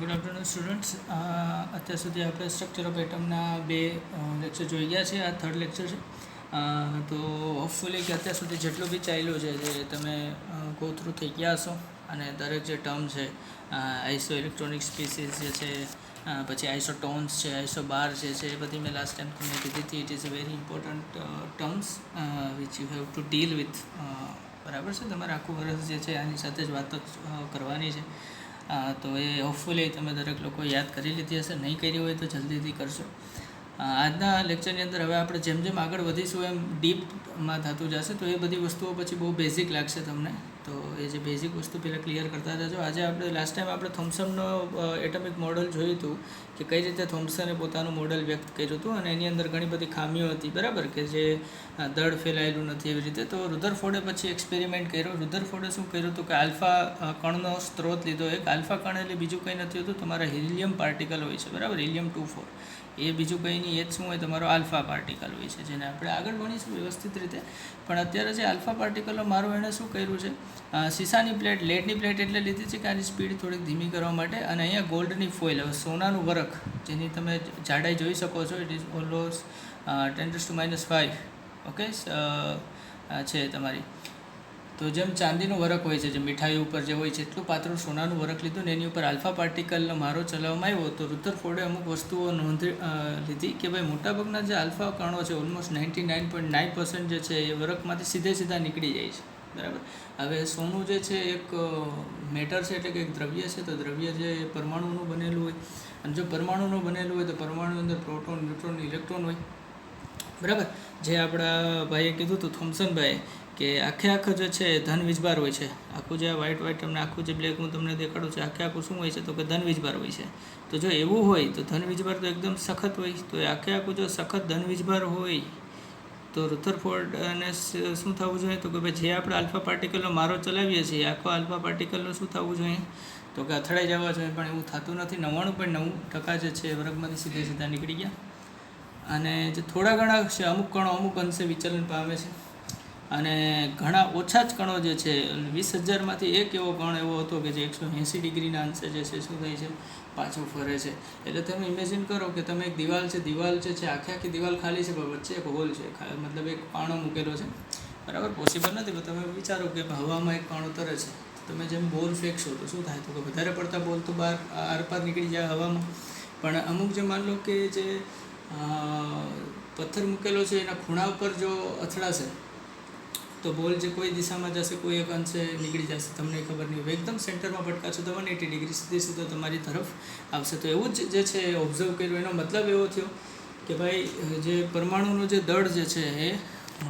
Good afternoon students. અત્યાર સુધી આપણે સ્ટ્રક્ચર ઓફ એટમના બે લેક્ચર જોઈ ગયા છે. આ થર્ડ લેક્ચર છે. તો હોપફુલી કે અત્યાર સુધી જેટલું બી ચાલ્યું છે જે તમે ગો થ્રુ થઈ ગયા હશો, અને દરેક જે ટર્મ છે આઈસો ઇલેક્ટ્રોનિક સ્પીસીસ જે છે, પછી આઈસોટોન્સ છે, આઈસોબાર જે છે, એ બધી મેં લાસ્ટ ટાઈમ તમને કીધી હતી. It is a very important terms which you have to deal with. બરાબર છે, તમારે આખું વર્ષ જે છે આની સાથે જ વાતો કરવાની છે. તો એ હોપફુલી તમે દરેક લોકો યાદ કરી લીધી હશે. નહીં કરી હોય તો જલ્દીથી કરશો. આજના લેક્ચરની અંદર હવે આપણે જેમ જેમ આગળ વધીશું એમ ડીપમાં થતું જશે, તો એ બધી વસ્તુઓ પછી બહુ બેઝિક લાગશે તમને. તો એ જે બેઝિક વસ્તુ પહેલાં ક્લિયર કરતા જજો. આજે આપણે લાસ્ટ ટાઈમ આપણે થોમ્સનનો એટમિક મોડલ જોયું હતું કે કઈ રીતે થોમ્સને પોતાનું મોડલ વ્યક્ત કર્યું હતું, અને એની અંદર ઘણી બધી ખામીઓ હતી, બરાબર, કે જે દળ ફેલાયેલું નથી એવી રીતે. તો રુધરફોર્ડે પછી એક્સપેરિમેન્ટ કર્યો. રુધરફોર્ડે શું કર્યું હતું કે આલ્ફા કણનો સ્ત્રોત લીધો. એક આલ્ફા કણ એટલે બીજું કંઈ નથી હોતું, તમારા હિલિયમ પાર્ટિકલ હોય છે, બરાબર, હિલિયમ-24. એ બીજું કંઈ નહીં, એ જ શું હોય, તમારો આલ્ફા પાર્ટિકલ હોય છે, જેને આપણે આગળ ભણીશું વ્યવસ્થિત રીતે. પણ અત્યારે જે આલ્ફા પાર્ટિકલો મારું એણે શું કર્યું છે, શીશાની પ્લેટ, લેડની પ્લેટ એટલે લીધી છે કે આની સ્પીડ થોડીક ધીમી કરવા માટે, અને અહીંયા ગોલ્ડની ફોઇલ, હવે સોનાનું વરખ, જેની તમે જાડાઈ જોઈ શકો છો, ઇટ ઇઝ ઓલમોસ્ટ 10⁻⁵, ઓકે, છે તમારી. તો જેમ ચાંદીનું વરખ હોય છે, જે મીઠાઈ ઉપર જે હોય છે, એટલું પાતળું સોનાનું વરખ લીધું ને એની ઉપર આલ્ફા પાર્ટિકલનો મારો ચલાવવામાં આવ્યો. તો રુધરફોર્ડે અમુક વસ્તુઓ નોંધી લીધી કે ભાઈ મોટાભાગના જે આલ્ફા કણો છે, ઓલમોસ્ટ 99.9% જે છે એ વરખમાંથી સીધા નીકળી જાય છે, બરાબર. હવે સોનું જે છે એક મેટર છે, એટલે કે એક દ્રવ્ય છે. તો દ્રવ્ય જે પરમાણુનું બનેલું હોય, અને જો પરમાણુનું બનેલું હોય તો પરમાણુની અંદર પ્રોટોન, ન્યુટ્રોન, ઇલેક્ટ્રોન હોય, બરાબર. જે આપણા ભાઈએ કીધું હતું, થોમ્સનભાઈએ, કે આખે જે છે ધન વીજભાર હોય છે. આખું જે વ્હાઇટ તમને આખું જે બ્લેક હું તમને દેખાડું છું, આખું શું હોય છે, તો કે ધન વીજભાર હોય છે. તો જો એવું હોય તો ધન વીજભાર તો એકદમ સખત હોય. તો એ આખું જો સખત ધન વીજભાર હોય તો રુધરફોર્ડને શું થવું જોઈએ, તો કે ભાઈ જે આપણે આલ્ફા પાર્ટિકલનો મારો ચલાવીએ છીએ, આખો આલ્ફા પાર્ટિકલનો શું થવું જોઈએ, તો કે અથડાઈ જવા જોઈએ. પણ એવું થતું નથી. 99.9% જે છે વર્ગમાંથી સીધા નીકળી ગયા. અને જે થોડા ઘણા છે, અમુક કણો અમુક અંશે વિચલન પામે છે, અને ઘણા ઓછા જ કણો જે છે, 20,000માંથી એક એવો કણ એવો હતો કે જે 180 ડિગ્રીના અંશે જે છે શું થાય છે, પાછું ફરે છે. એટલે તમે ઇમેજિન કરો કે તમે એક દિવાલ છે આખી દિવાલ ખાલી છે, પણ વચ્ચે એક હોલ છે, મતલબ એક પાણો મૂકેલો છે, બરાબર. પોસિબલ નથી, પણ તમે વિચારો કે હવામાં એક પાણો તરે છે. તમે જેમ બોલ ફેંકશો તો શું થાય, તો કે વધારે પડતા બોલ તો બહાર આરપાર નીકળી જાય હવામાં. પણ અમુક જે માન લો કે જે પથ્થર મૂકેલો છે એના ખૂણા ઉપર જો અથડાશે તો બોલ જે કોઈ દિશામાં જશે, કોઈ એક અંશે નીકળી જશે, તમને ખબર નહીં હોય. એકદમ સેન્ટરમાં ભટકાશો તો 180 ડિગ્રી સીધો તમારી તરફ આવશે. તો એવું જ જે છે ઓબ્ઝર્વ કર્યું. એનો મતલબ એવો થયો કે ભાઈ જે પરમાણુનું જે દળ જે છે એ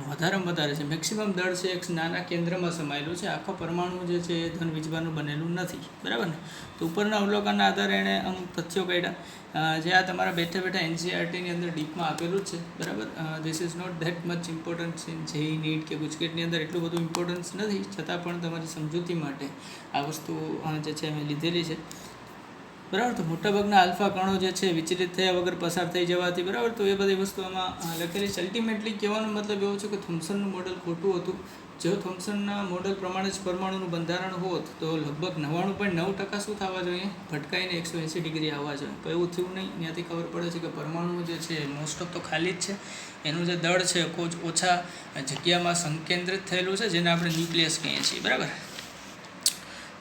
વધારેમાં વધારે છે. મેક્સિમમ દળ છે એક નાના કેન્દ્રમાં સમાયેલું છે. આખો પરમાણુ જે છે એ ધન વીજભારનું બનેલું નથી, બરાબર ને. તો ઉપરના અવલોકનના આધારે એણે અમુક તથ્યો કાઢ્યા, જે આ તમારા બેઠા NCERTની અંદર ડીપમાં આપેલું જ છે, બરાબર. This is not that much importance in JEE NEET કે ગુજકેટની અંદર એટલું બધું ઇમ્પોર્ટન્સ નથી, છતાં પણ તમારી સમજૂતી માટે આ વસ્તુ જે છે મેં લીધેલી છે, બરાબર. તો મોટાભાગના આલ્ફા કણો જે છે વિચલિત થયા વગર પસાર થઈ જવાથી, બરાબર. તો એ બધી વસ્તુઓમાં લખેલી છે. અલ્ટિમેટલી કહેવાનો મતલબ એવો છે કે થોમ્સનનું મોડલ ખોટું હતું. જો થોમ્સનના મોડલ પ્રમાણે જ પરમાણુનું બંધારણ હોત તો લગભગ 99.9% શું થવા જોઈએ, ભટકાઈને 180 ડિગ્રી આવવા જોઈએ. તો એવું થયું નહીં. ત્યાંથી ખબર પડે છે કે પરમાણુ જે છે મોસ્ટ ઓફ તો ખાલી જ છે. એનું જે દળ છે ખૂબ ઓછા જગ્યામાં સંકેન્દ્રિત થયેલું છે, જેને આપણે ન્યુક્લિયસ કહીએ છીએ, બરાબર.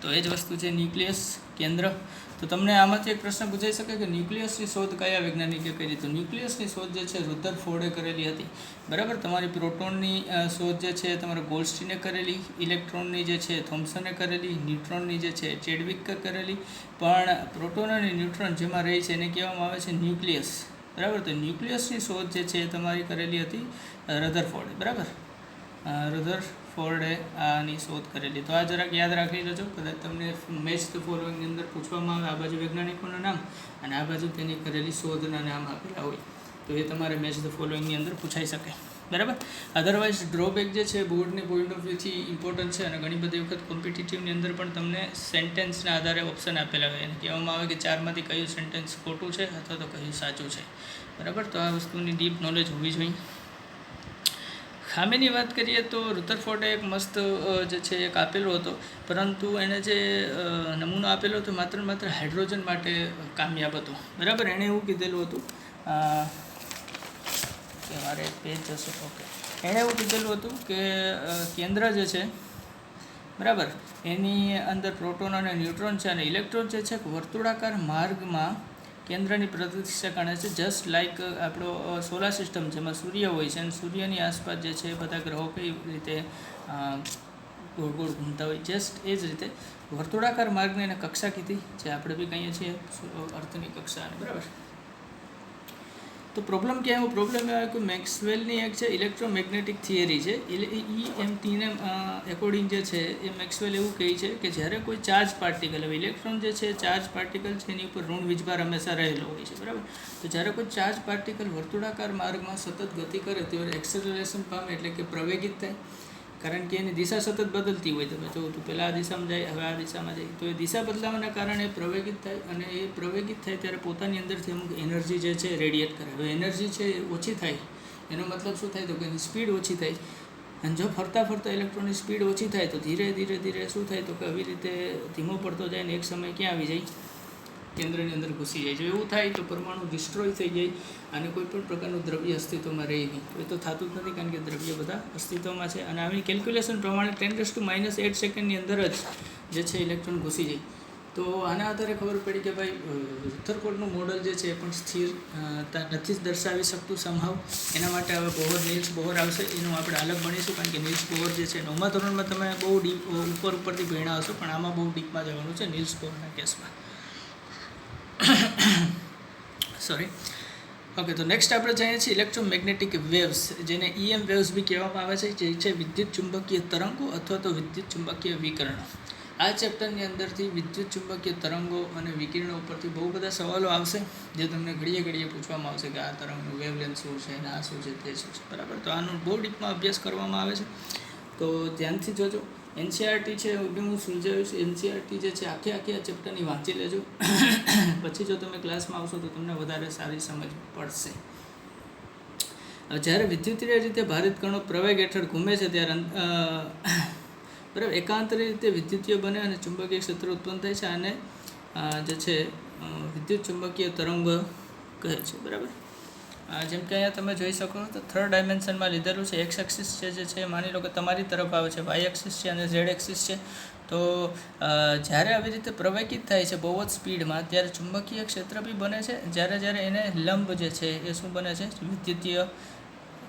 તો એ જ વસ્તુ છે ન્યુક્લિયસ, કેન્દ્ર. તો તમને આમાંથી એક પ્રશ્ન પૂછાઈ શકે કે ન્યુક્લિયસની શોધ કયા વૈજ્ઞાનિકે કરી. તો ન્યુક્લિયસની શોધ જે છે રુધરફોર્ડે કરેલી હતી, બરાબર. તમારી પ્રોટોનની શોધ જે છે તમારે ગોલ્ડસ્ટીને કરેલી, ઇલેક્ટ્રોનની જે છે થોમ્સને કરેલી, ન્યુટ્રોનની જે છે ચેડવિકે કરેલી. પણ પ્રોટોન અને ન્યુટ્રોન જેમાં રહે છે એને કહેવામાં આવે છે ન્યુક્લિયસ, બરાબર. તો ન્યુક્લિયસની શોધ જે છે તમારી કરેલી હતી રધરફોર્ડે, બરાબર. રધરફોર્ડે આની શોધ કરેલી. તો આ જરાક યાદ રાખી લેજો. કદાચ તમને મેચ ધ ફોલોઈંગની અંદર પૂછવામાં આવે, આ બાજુ વૈજ્ઞાનિકોના નામ અને આ બાજુ તેની કરેલી શોધના નામ આપેલા હોય, તો એ તમારે મેચ ધ ફોલોઈંગની અંદર પૂછાઈ શકે, બરાબર. અધરવાઇઝ ડ્રોબેક જે છે બોર્ડની પોઈન્ટ ઓફ વ્યૂથી ઇમ્પોર્ટન્ટ છે, અને ઘણી બધી વખત કોમ્પિટિટિવની અંદર પણ તમને સેન્ટેન્સના આધારે ઓપ્શન આપેલા હોય અને કહેવામાં આવે કે 4માંથી કયું સેન્ટેન્સ ખોટું છે અથવા તો કયું સાચું છે, બરાબર. તો આ વસ્તુની ડીપ નોલેજ હોવી જોઈએ. ખામીની વાત કરીએ તો રુથરફોર્ડે એક મસ્ત જે છે એક આપેલો હતો, પરંતુ એને જે નમૂનો આપેલો હતો માત્ર ને માત્ર હાઇડ્રોજન માટે કામયાબ હતો. બરાબર. એણે એવું કીધેલું હતું કે મારે પેજ જશે. ઓકે. એણે એવું કીધેલું હતું કે કેન્દ્ર જે છે, બરાબર, એની અંદર પ્રોટોન અને ન્યુટ્રોન છે, અને ઇલેક્ટ્રોન જે છે વર્તુળાકાર માર્ગમાં કેન્દ્રની પ્રતિષ્ઠા કરે છે. જસ્ટ લાઇક આપણો સોલાર સિસ્ટમ જેમાં સૂર્ય હોય છે, અને સૂર્યની આસપાસ જે છે બધા ગ્રહો કઈ રીતે ગોળ ગોળ ઘૂમતા હોય, જસ્ટ એ જ રીતે વર્તુળાકાર માર્ગને એને કક્ષા કીધી, જે આપણે બી કહીએ છીએ અર્થની કક્ષા. બરાબર. તો પ્રોબ્લેમ ક્યાં આવ્યો? પ્રોબ્લેમ આવ્યો કે મેક્સવેલની એક છે ઇલેક્ટ્રોમેગ્નેટિક થિયરી છે, EMTને એકોર્ડિંગ જે છે એ મેક્સવેલ એવું કહે છે કે જ્યારે કોઈ ચાર્જ પાર્ટિકલ, હવે ઇલેક્ટ્રોન જે છે ચાર્જ પાર્ટિકલ છે એની ઉપર ઋણ વીજભાર હંમેશા રહેલો હોય છે. બરાબર. તો જ્યારે કોઈ ચાર્જ પાર્ટિકલ વર્તુળાકાર માર્ગમાં સતત ગતિ કરે ત્યારે એક્સેલરેશન પામે, એટલે કે પ્રવેગિત થાય. કારણ કે એની દિશા સતત બદલતી હોય. તમે જો તો પહેલાં આ દિશામાં જાય, હવે આ દિશામાં જાય, તો એ દિશા બદલાવાના કારણે પ્રવેગિત થાય, અને એ પ્રવેગિત થાય ત્યારે પોતાની અંદરથી અમુક એનર્જી જે છે રેડિએટ કરે. હવે એનર્જી છે એ ઓછી થાય, એનો મતલબ શું થાય? તો કે એની સ્પીડ ઓછી થાય. અને જો ફરતા ફરતા ઇલેક્ટ્રોનની સ્પીડ ઓછી થાય તો ધીરે ધીરે ધીરે શું થાય? તો કે આવી રીતે ધીમો પડતો જાય ને એક સમય ક્યાં આવી જાય? કેન્દ્રની અંદર ઘૂસી જાય. જો એવું થાય તો પરમાણુ ડિસ્ટ્રોય થઈ જાય અને કોઈ પણ પ્રકારનું દ્રવ્ય અસ્તિત્વમાં રહે નહીં. એ તો થતું જ નથી, કારણ કે દ્રવ્ય બધા અસ્તિત્વમાં છે. અને આવી કેલ્ક્યુલેશન પ્રમાણે 10⁻⁸ સેકન્ડની અંદર જ જે છે ઇલેક્ટ્રોન ઘૂસી જાય. તો આના આધારે ખબર પડી કે ભાઈ રુથરફોર્ડનું મોડલ જે છે એ પણ સ્થિરતા નથી જ દર્શાવી શકતું સમહાવ. એના માટે હવે બોહર, નીલ્સ બોહર આવશે, એનું આપણે અલગ ભણીશું, કારણ કે નીલ્સ બોહર જે છે 9મા ધોરણમાં તમે બહુ ડીપ ઉપરથી ભણ્યા હશો, પણ આમાં બહુ ડીપમાં જવાનું છે નીલ્સ બોહરના કેસમાં. સોરી. ઓકે. તો નેક્સ્ટ આપણે જાણીએ છીએ ઇલેક્ટ્રોમેગ્નેટિક વેવ્સ, જેને EM વેવ્સ બી કહેવામાં આવે છે, જે છે વિદ્યુત ચુંબકીય તરંગો અથવા તો વિદ્યુત ચુંબકીય વિકર્ણો. આ ચેપ્ટરની અંદરથી વિદ્યુત ચુંબકીય તરંગો અને વિકિરણો ઉપરથી બહુ બધા સવાલો આવશે, જે તમને ઘડીએ ઘડીએ પૂછવામાં આવશે કે આ તરંગનું વેવલેન્થ શું છે, અને આ શું છે, તે શું છે. બરાબર. તો આનો બહુ ડીપમાં અભ્યાસ કરવામાં આવે છે, તો ધ્યાનથી જોજો. NCERT છે હું સુલઝાવીશ. NCERT જે છે આખી આ ચેપ્ટરની વાંચી લેજો. પછી જો તમે ક્લાસમાં આવશો તો તમને વધારે સારી સમજ પડશે. જ્યારે વિદ્યુતીય રીતે ભારિત કણો પ્રવેગ હેઠળ ઘૂમે છે ત્યારે બરાબર એકાંતરી રીતે વિદ્યુતીય બને અને ચુંબકીય ક્ષેત્ર ઉત્પન્ન થાય છે, અને જે છે વિદ્યુત ચુંબકીય તરંગ કહે છે. બરાબર. જેમ કે અહીંયા તમે જોઈ શકો તો 3rd ડાયમેન્શનમાં લીધેલું છે. એક્સ એક્સિસ જે છે માની લો કે તમારી તરફ આવે છે, વાય એક્સિસ છે અને ઝેડ એક્સિસ છે. તો જ્યારે આવી રીતે પ્રવેગિત થાય છે બહુ જ સ્પીડમાં, ત્યારે ચુંબકીય ક્ષેત્ર બી બને છે. જ્યારે એને લંબ જે છે એ શું બને છે? વિદ્યુતીય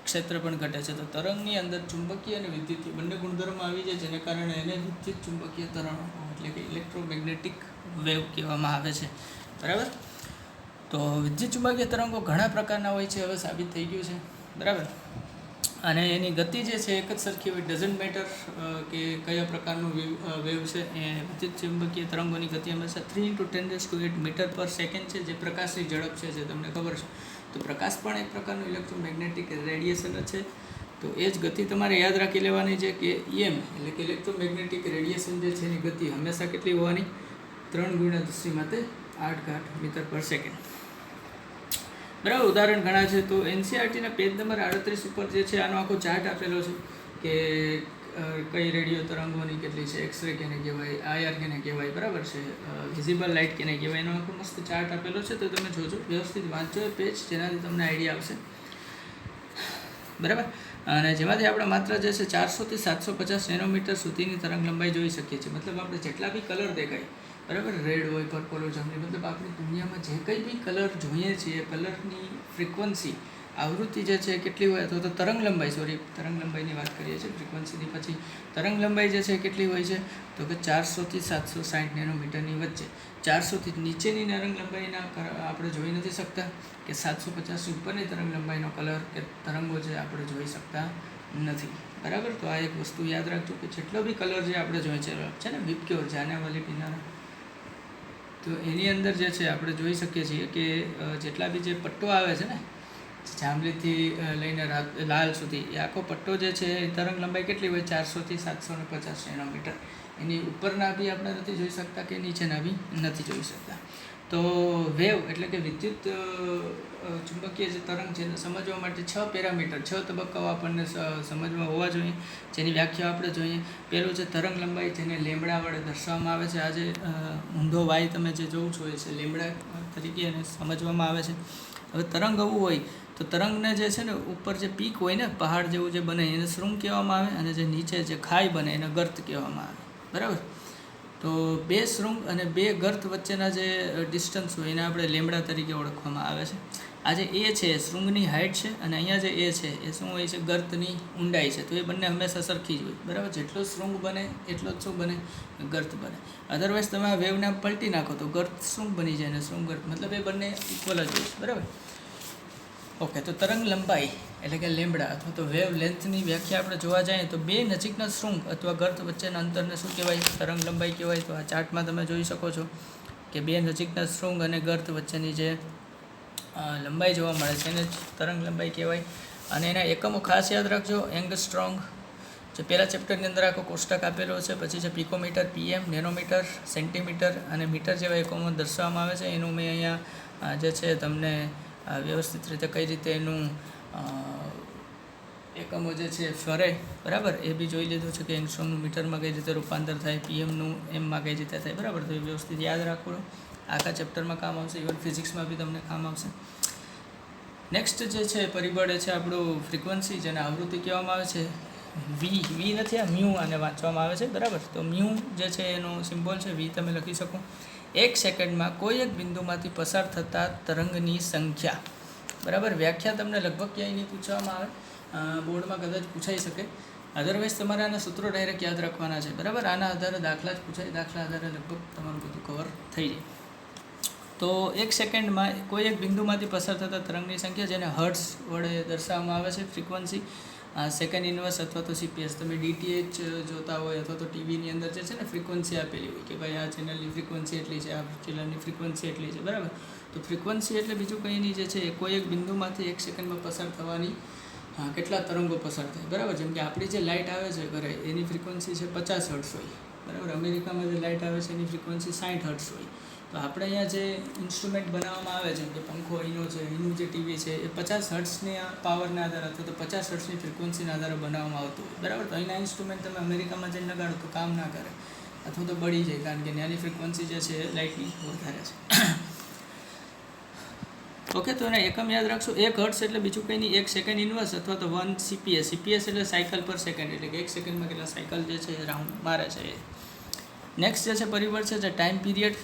ક્ષેત્ર પણ ઘટે છે. તો તરંગની અંદર ચુંબકીય અને વિદ્યુતીય બંને ગુણધર્મો આવી જાય, જેને કારણે એને વિદ્યુત ચુંબકીય તરંગો એટલે કે ઇલેક્ટ્રોમેગ્નેટિક વેવ કહેવામાં આવે છે. બરાબર. તો વિદ્યુત ચુંબકીય તરંગો ઘણા પ્રકારના હોય છે, હવે સાબિત થઈ ગયું છે. બરાબર. અને એની ગતિ જે છે એક જ સરખી હોય, ડઝન્ટ મેટર કે કયા પ્રકારનું વેવ છે. એ વિદ્યુત ચુંબકીય તરંગોની ગતિ હંમેશા 3 × 10⁸ મીટર/સેકન્ડ છે, જે પ્રકાશની ઝડપ છે, જે તમને ખબર છે. તો પ્રકાશ પણ એક પ્રકારનું ઇલેક્ટ્રોમેગ્નેટિક રેડિયેશન જ છે. તો એ જ ગતિ તમારે યાદ રાખી લેવાની છે કે EM એટલે કે ઇલેક્ટ્રોમેગ્નેટિક રેડિયેશન જે છે એની ગતિ હંમેશા કેટલી હોવાની? 3 × 10⁸ મીટર/સેકન્ડ. બરાબર. ઉદાહરણ ઘણા છે. તો NCERTના પેજ નંબર 38 ઉપર જે છે આનો આખો ચાર્ટ આપેલો છે કે કઈ રેડિયો તરંગોની કેટલી છે, એક્સરે કેને કહેવાય, IR કેને કહેવાય, બરાબર છે, વિઝિબલ લાઇટ કેને કહેવાય, એનો આખો મસ્ત ચાર્ટ આપેલો છે. તો તમે જોજો, વ્યવસ્થિત વાંચો એ પેજ, જેનાથી તમને આઈડિયા આવશે. બરાબર. અને જેમાંથી આપણે માત્ર જે છે 400 થી 750 નેનોમીટર સુધીની તરંગ લંબાઈ જોઈ શકીએ છીએ. મતલબ આપણે જેટલા બી કલર દેખાય, બરાબર, રેડ હોય, પર્પલ હોય, જાંબલી, મતલબ આપણી દુનિયામાં જે કંઈ બી કલર જોઈએ છીએ, કલરની ફ્રિકવન્સી, આવૃત્તિ જે છે કેટલી હોય, અથવા તો તરંગ લંબાઈની વાત કરીએ છીએ, ફ્રિકવન્સીની પછી તરંગ લંબાઈ જે છે કેટલી હોય છે? તો કે 400 થી 760 નેનોમીટરની વચ્ચે. 400 થી નીચેની તરંગ લંબાઈના આપણે જોઈ નથી શકતા, કે 750 ઉપરની તરંગ લંબાઈનો કલર કે તરંગો જે આપણે જોઈ શકતા નથી. બરાબર. તો આ એક વસ્તુ યાદ રાખજો કે જેટલો બી કલર જે આપણે જોઈએ છે ને વિપક્યોર જાનેવાલી પીનારા, તો એની અંદર જે છે આપણે જોઈ શકીએ છીએ કે જેટલા બી જે પટ્ટો આવે છે ને, જાંબલીથી લઈને લાલ સુધી, એ આખો પટ્ટો જે છે એ તરંગ લંબાઈ કેટલી હોય? 400 થી 750 નેનોમીટર. એની ઉપરના બી આપણે નથી જોઈ શકતા કે નીચેના બી નથી જોઈ શકતા. તો વેવ એટલે કે વિદ્યુત ચુંબકીય જે તરંગ છે એને સમજવા માટે 6 પેરામીટર 6 તબક્કાઓ આપણને સમજવા હોવા જોઈએ, જેની વ્યાખ્યા આપણે જોઈએ. પહેલું છે તરંગ લંબાઈ, જેને લેમ્બડા વડે દર્શાવવામાં આવે છે. આ જે ઊંધો વાય તમે જે જોવો છો એ છે લેમ્બડા તરીકે એને સમજવામાં આવે છે. હવે તરંગ આવવું હોય તો તરંગને જે છે ને ઉપર જે પીક હોય ને પહાડ જેવું જે બને એને શૃંગ કહેવામાં આવે, અને જે નીચે જે ખાઈ બને એને ગર્ત કહેવામાં આવે. બરાબર. તો 2 શૃંગ અને 2 ગર્ત વચ્ચેના જે ડિસ્ટન્સ હોય એને આપણે લેમ્બડા તરીકે ઓળખવામાં આવે છે. આ જે એ છે એ શૃંગની હાઇટ છે, અને અહીંયા જે એ છે એ શું હોય છે? ગર્તની ઊંડાઈ છે. તો એ બંને હંમેશા સરખી જ હોય. બરાબર. જેટલો શૃંગ બને એટલો જ શું બને? ગર્ત બને. અધરવાઇઝ તમે આ વેવને પલટી નાખો તો ગર્ત શૃંગ બની જાય અને શૃંગ ગર્ત, મતલબ એ બંને ઇક્વલ જ હોય છે. બરાબર. ઓકે. તો તરંગ લંબાઈ એટલે કે લેમ્બડા અથવા તો વેવ લેન્થની વ્યાખ્યા આપણે જોવા જઈએ તો 2 નજીકના શૃંગ અથવા ગર્ત વચ્ચેના અંતરને શું કહેવાય? તરંગ લંબાઈ કહેવાય. તો આ ચાર્ટમાં તમે જોઈ શકો છો કે 2 નજીકના શૃંગ અને ગર્ત વચ્ચેની જે લંબાઈ જોવા મળે છે એને જ તરંગ લંબાઈ કહેવાય. અને એના એકમો ખાસ યાદ રાખજો. એંગસ્ટ્રોંગ, જે પહેલા ચેપ્ટરની અંદર આખો કોષ્ટક આપેલો છે. પછી છે પિકોમીટર, પીએમ, નેનોમીટર, સેન્ટીમીટર અને મીટર જેવા એકમો દર્શાવવામાં આવે છે. એનું મેં અહીંયા જે છે તમને વ્યવસ્થિત રીતે કઈ રીતે એનું એકમો જે છે ફરે, બરાબર, એ બી જોઈ લીધું છે કે એંગસ્ટ્રોમનું મીટરમાં કઈ રીતે રૂપાંતર થાય, પીએમનું એમમાં કઈ રીતે થાય. બરાબર. તો એ વ્યવસ્થિત યાદ રાખવું આખા ચેપ્ટરમાં કામ આવશે. ઇવન ફિઝિક્સમાં બી તમને કામ આવશે. નેક્સ્ટ જે છે પરિબળ એ છે આપણું ફ્રિકવન્સી, જેને આવૃત્તિ કહેવામાં આવે છે. વી નથી, આ મ્યુ આને વાંચવામાં આવે છે. બરાબર. તો મ્યુ જે છે એનો સિમ્બોલ છે વી, તમે લખી શકો. 1 સેકન્ડમાં કોઈ એક બિંદુમાંથી પસાર થતા તરંગની સંખ્યા. બરાબર. વ્યાખ્યા તમને લગભગ ક્યાંય નહીં પૂછવામાં આવે, બોર્ડમાં કદાચ પૂછાઈ શકે. અધરવાઇઝ તમારે આના સૂત્રો ડાયરેક્ટ યાદ રાખવાના છે. બરાબર. આના આધારે દાખલા જ પૂછાય, દાખલા આધારે લગભગ તમારું બધું કવર થઈ જાય. તો 1 સેકન્ડમાં કોઈ એક બિંદુમાંથી પસાર થતા તરંગની સંખ્યા, જેને હર્ટ્ઝ વડે દર્શાવવામાં આવે છે. ફ્રિકવન્સી સેકન્ડ ઇન્વર્સ અથવા તો સીપીએસ. તમે ડીટીએચ જોતા હોય અથવા તો ટીવીની અંદર જે છે ને ફ્રિકવન્સી આપેલી હોય કે ભાઈ આ ચેનલની ફ્રિકવન્સી એટલી છે, આ ચેનલની ફ્રિકવન્સી એટલી છે. બરાબર. તો ફ્રિકવન્સી એટલે બીજું કંઈ નહીં, જે છે એ કોઈ એક બિંદુમાંથી 1 સેકન્ડમાં પસાર થવાની કેટલા તરંગો પસાર થાય. બરાબર. જેમ કે આપણી જે લાઇટ આવે છે ઘરે એની ફ્રિકવન્સી છે 50 હર્ટ્ઝ હોય. બરાબર. અમેરિકામાં જે લાઇટ આવે છે એની ફ્રિકવન્સી 60 હર્ટ્ઝ હોય. તો આપણે અહીંયા જે ઇન્સ્ટ્રુમેન્ટ બનાવવામાં આવે છે, કે પંખો એનો છે, એનું જે ટીવી છે, એ 50 હર્ટ્ઝની પાવરના આધારે અથવા તો 50 હર્ટ્ઝની ફ્રિકવન્સીના આધારે બનાવવામાં આવતું હોય. બરાબર. તો અહીંના ઇન્સ્ટ્રુમેન્ટ તમે અમેરિકામાં જઈને લગાડો તો કામ ના કરે અથવા તો બળી જાય, કારણ કે ત્યાંની ફ્રિકવન્સી જે છે એ લાઇટની વધારે છે. ઓકે. તો એને એકમ યાદ રાખશો. 1 હર્ટ્ઝ એટલે બીજું કંઈ નહીં, 1 સેકન્ડ ઇન્વર્સ અથવા તો 1 સીપીએસ. સીપીએસ એટલે સાયકલ પર સેકન્ડ, એટલે કે 1 સેકન્ડમાં કેટલા સાયકલ જે છે એ રાઉન્ડ મારે છે. નેક્સ્ટ જે છે પરિબળ છે જે ટાઈમ પીરિયડ,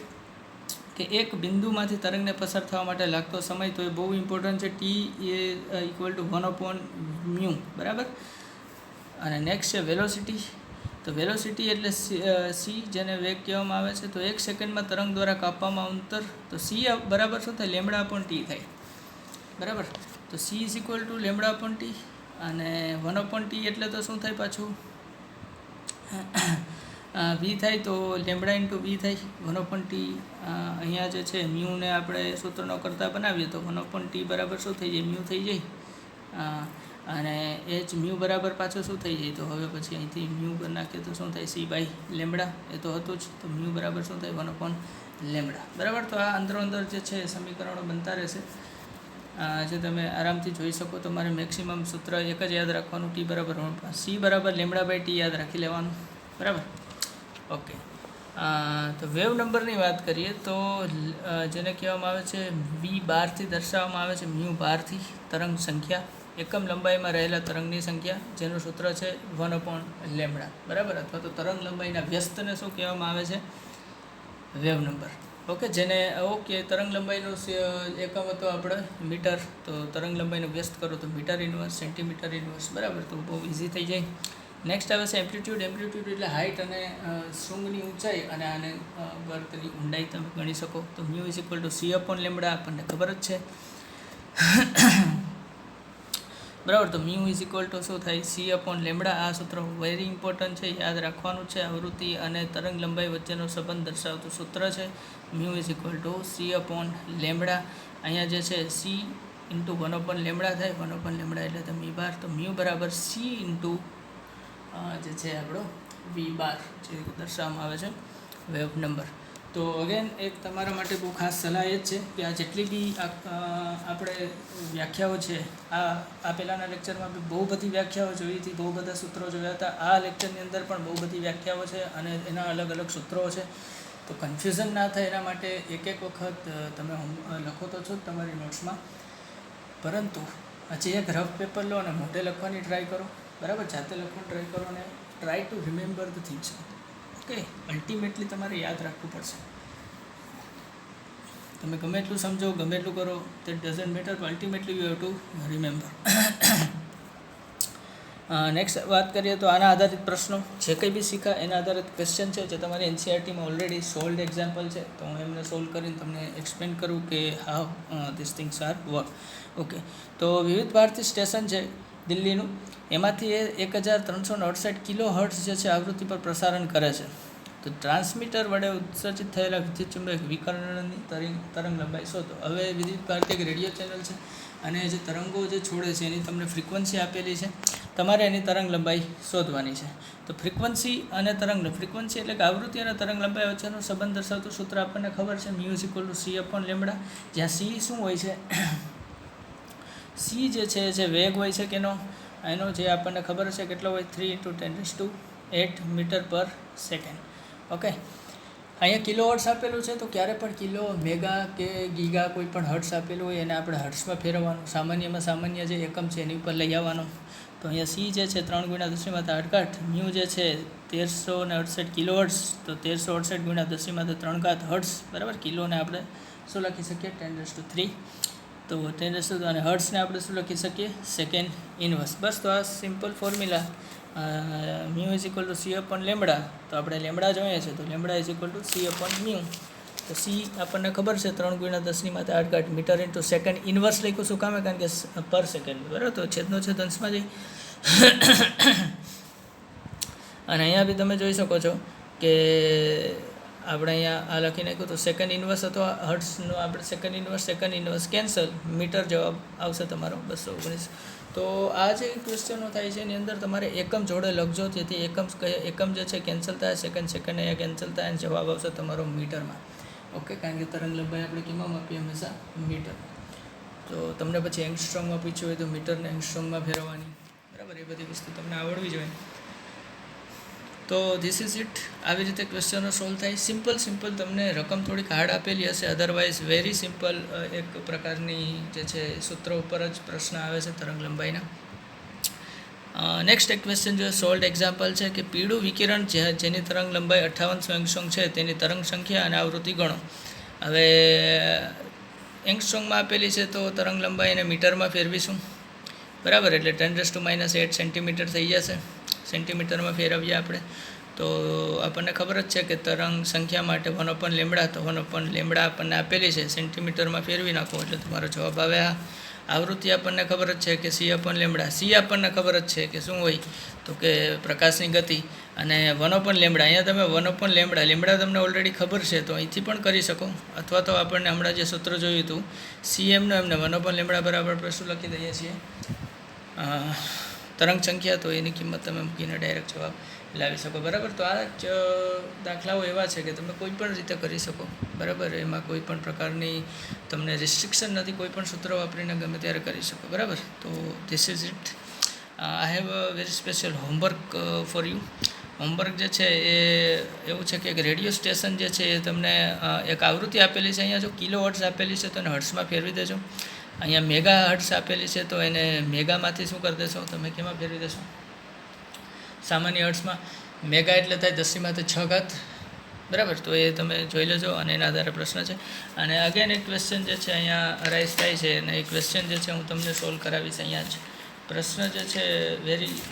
કે એક બિંદુમાંથી તરંગને પસાર થવા માટે લાગતો સમય. તો એ બહુ ઇમ્પોર્ટન્ટ છે. ટી એ ઇક્વલ ટુ 1/μ. બરાબર. અને નેક્સ્ટ છે વેલોસિટી. તો વેલોસિટી એટલે સી, જેને વેગ કહેવામાં આવે છે. તો 1 સેકન્ડમાં તરંગ દ્વારા કાપવામાં અંતર, તો સી બરાબર શું થાય? લેમ્બડા અપોન ટી થાય. બરાબર. તો she is equal two lambda upon T, અને 1/t એટલે તો શું થાય પાછું? વી થાય. તો લેમ્બડા ઇન્ટુ વી થાય. 1/t અહીંયા જે છે મ્યુને આપણે સૂત્રનો કરતા બનાવીએ તો 1/t બરાબર શું થઈ જાય? મ્યુ થઈ જાય. અને એ જ મ્યુ બરાબર પાછું શું થઈ જાય? તો હવે પછી અહીંથી મ્યુ કરી નાખીએ તો શું થાય? C by lambda. એ તો હતું જ. તો મ્યુ બરાબર શું થાય? 1/લેમ્બડા. બરાબર. તો આ અંદરો અંદર જે છે સમીકરણો બનતા રહેશે, જે તમે આરામથી જોઈ શકો. તમારે મેક્સિમમ સૂત્ર એક જ યાદ રાખવાનું, ટી બરાબર સી બરાબર લેમ્બડા બાય ટી યાદ રાખી લેવાનું. બરાબર. ઓકે. તો વેવ નંબરની વાત કરીએ તો જેને કહેવામાં આવે છે વી બારથી દર્શાવવામાં આવે છે. મ્યુ બારથી તરંગ સંખ્યા, એકમ લંબાઈમાં રહેલા તરંગની સંખ્યા, જેનું સૂત્ર છે 1/લેમ્બડા. બરાબર. અથવા તો તરંગ લંબાઈના વ્યસ્તને શું કહેવામાં આવે છે? Wave number. ઓકે. જેને ઓકે તરંગ લંબાઈનો એકમ હતો આપણે મીટર, તો તરંગ લંબાઈનો વ્યસ્ત કરો તો મીટર ઇન્વર્સ, સેન્ટીમીટર ઇન્વર્સ. બરાબર. તો બહુ ઇઝી થઈ જાય. નેક્સ્ટ આવે છે એમ્પ્લિટ્યૂડ. એમ્પ્લિટ્યૂડ એટલે હાઇટ અને શૃંગની ઊંચાઈ, અને આને ગર્તની ઊંડાઈ તમે ગણી શકો. તો મ્યુ ઇઝ ઇક્વલ ટુ સી/લેમ્બડા આપણને ખબર જ છે. બરાબર. તો મ્યુ ઇઝ ઇક્વલ ટુ શું થાય? સી/લેમ્બડા. આ સૂત્ર વેરી ઇમ્પોર્ટન્ટ છે, યાદ રાખવાનું છે. આવૃત્તિ અને તરંગ લંબાઈ વચ્ચેનો સંબંધ દર્શાવતું સૂત્ર છે. Mu is equal to c lambda. અહીંયા જે છે સી ઇન્ટુ 1/લેમ્બડા થાય. 1/લેમ્બડા એટલે તમે બાર. તો મ્યુ બરાબર સી ઇન્ટુ જે છે આપણો વી બાર જે દર્શાવવામાં આવે છે વેવ નંબર. તો અગેન એક તમારા માટે બહુ ખાસ સલાહ એ જ છે કે આ જેટલી બી આપણે વ્યાખ્યાઓ છે, આ પહેલાંના લેક્ચરમાં બી બહુ બધી વ્યાખ્યાઓ જોઈ હતી, બહુ બધા સૂત્રો જોયા હતા. આ લેક્ચરની અંદર પણ બહુ બધી વ્યાખ્યાઓ છે અને એના અલગ અલગ સૂત્રો છે. તો કન્ફ્યુઝન ના થાય એના માટે એક વખત તમે લખો તો છો જ તમારી નોટ્સમાં, પરંતુ હજી એક રફ પેપર લો અને મોઢે લખવાની ટ્રાય કરો. બરાબર, જાતે લખવાની ટ્રાય કરો અને try to remember the things. Okay, ultimately તમારે યાદ રાખવું પડશે. તમે ગમે એટલું સમજો, ગમે એટલું કરો, that doesn't matter, ultimately you have to remember. Next વાત કરીએ તો આના આધારિત પ્રશ્નો જે કંઈ બી શીખા એના આધારિત ક્વેશ્ચન છે જે તમારી એનસીઆરટીમાં ઓલરેડી સોલ્ડ એક્ઝામ્પલ છે, તો હું એમને સોલ્વ કરીને તમને એક્સપ્લેન કરું કે how this things are work. Okay, તો વિવિધ ભારતી સ્ટેશન છે દિલ્હીનું, એમાંથી એ 1368 કિલો હર્ટ્ઝ જે છે આવૃત્તિ પર પ્રસારણ કરે છે. તો ટ્રાન્સમીટર વડે ઉત્સર્જિત થયેલા વિદ્યુતચુંબક વિકર્ણની તરંગ લંબાઈ શોધો. હવે વિવિધ ભારતી એક રેડિયો ચેનલ છે અને જે તરંગો જે છોડે છે એની તમને ફ્રિકવન્સી આપેલી છે, તમારે એની તરંગ લંબાઈ શોધવાની છે. તો ફ્રિકવન્સી અને ફ્રિકવન્સી એટલે કે આવૃત્તિ અને તરંગ લંબાઈ વચ્ચેનો સંબંધ દર્શાવતું સૂત્ર આપણને ખબર છે, μ=c/λ, જ્યાં c શું હોય છે, c જે વેગ હોય છે કે એનો જે આપણને ખબર છે કેટલો હોય, 3 × 10⁸ મીટર પર સેકન્ડ. ઓકે, અહીંયા કિલો હર્ટ્સ આપેલું છે, તો ક્યારે પણ કિલો, મેગા કે ગીગા કોઈ પણ હર્ટ્સ આપેલું હોય એને આપણે હર્ટ્સમાં ફેરવવાનું. સામાન્ય જે એકમ છે એની ઉપર લઈ આવવાનો. તો અહીંયા સી જે છે 3 × 10⁸, મ્યુ જે છે 1368 કિલો હર્ટ્સ, તો 1368 × 10⁻³ હર્ટ્સ. બરાબર, કિલોને આપણે શું લખી શકીએ, 10⁻³ તો 10 અને હર્ટ્સને આપણે શું લખી શકીએ, સેકન્ડ ઇનવર્સ. બસ, તો આ સિમ્પલ ફોર્મ્યુલા μ=c/λ. તો આપણે લેમડા જોઈએ છે, તો λ c/μ. તો સી આપણને ખબર છે 3 × 10⁻³ મીટર ઇન્ટુ સેકન્ડ ઇનવર્સ લખ્યું શું કામે, કારણ કે પર સેકન્ડ. બરાબર, તો છેદનો છેદ અંશમાં જઈ અને અહીંયા બી તમે જોઈ શકો છો કે આપણે અહીંયા આ લખી નાખ્યું, તો સેકન્ડ ઇનવર્સ અથવા હર્ટ્સનું આપણે સેકન્ડ ઇનવર્સ કેન્સલ, મીટર જવાબ આવશે તમારો 219. તો આ જે ક્વેશ્ચનો થાય છે એની અંદર તમારે એકમ જોડે લખજો, જેથી એકમ જે છે કેન્સલ થાય, સેકન્ડ અહીંયા કેન્સલ થાય અને જવાબ આવશે તમારો મીટરમાં. ઓકે, કારણ કે તરંગ લંબાઈ આપણે કેમાં માપીએ, હંમેશા મીટર. તો તમને પછી એંગસ્ટ્રોમમાં પૂછ્યું હોય તો મીટરને એંગસ્ટ્રોમમાં ફેરવવાની. બરાબર, એ બધી વસ્તુ તમને આવડવી જોઈએ. તો ધીસ ઇઝ ઇટ. આવી રીતે ક્વેશ્ચનો સોલ્વ થાય. સિમ્પલ તમને રકમ થોડીક હાર્ડ આપેલી હશે, અધરવાઇઝ વેરી સિમ્પલ એક પ્રકારની જે છે સૂત્ર ઉપર જ પ્રશ્ન આવે છે તરંગ લંબાઈના. નેક્સ્ટ એક ક્વેશ્ચન જો સોલ્ડ એક્ઝામ્પલ છે કે પીળું વિકિરણ જેની તરંગ લંબાઈ 58 એંગસ્ટ્રોમ છે તેની તરંગ સંખ્યા અને આવૃત્તિ ગણો. હવે એંગસ્ટ્રોમમાં આપેલી છે તો તરંગ લંબાઈ એને મીટરમાં ફેરવીશું. બરાબર, એટલે 10⁻8 સેન્ટીમીટર થઈ જશે. સેન્ટીમીટરમાં ફેરવીએ આપણે તો આપણને ખબર જ છે કે તરંગ સંખ્યા માટે 1/λ, તો 1/λ આપણને આપેલી છે, સેન્ટીમીટરમાં ફેરવી નાખો એટલે તમારો જવાબ આવે. આવૃત્તિ આપણને ખબર જ છે કે c/λ. સી આપણને ખબર જ છે કે શું હોય, તો કે પ્રકાશની ગતિ, અને 1/λ. અહીંયા તમે 1/λ તમને ઓલરેડી ખબર છે તો અહીંથી પણ કરી શકો, અથવા તો આપણને હમણાં જે સૂત્ર જોયું હતું cmનો એમને 1/λ બરાબર આપણે શું લખી દઈએ છીએ, તરંગ સંખ્યા, તો એની કિંમત તમે મૂકીને ડાયરેક્ટ જવાબ લાવી શકો. બરાબર, તો આ જ દાખલાઓ એવા છે કે તમે કોઈ પણ રીતે કરી શકો. બરાબર, એમાં કોઈ પણ પ્રકારની તમને રિસ્ટ્રિક્શન નથી, કોઈ પણ સૂત્ર વાપરીને ગમે ત્યારે કરી શકો. બરાબર, તો this is it. I have a very special homework for you. Homework જે છે એ એવું છે કે એક રેડિયો સ્ટેશન જે છે એ તમને એક આવૃત્તિ આપેલી છે, અહીંયા જો કિલો હર્ટ્ઝ આપેલી છે તો એને હર્ટ્ઝમાં ફેરવી દેજો. અહીંયા મેગા હર્ટ્ઝ આપેલી છે તો એને મેગામાંથી શું કરી દેશો, તમે કેમાં ફેરવી દેશો, સામાન્ય હર્ટ્ઝમાં. મેગા એટલે થાય 10⁻6. બરાબર, તો એ તમે જોઈ લેજો અને એના આધારે પ્રશ્ન છે. અને અગેન એક ક્વેશ્ચન જે છે અહીંયા અરાઇઝ થાય છે અને એ ક્વેશ્ચન જે છે હું તમને સોલ્વ કરાવીશ અહીંયા જ. પ્રશ્ન જે છે વેરી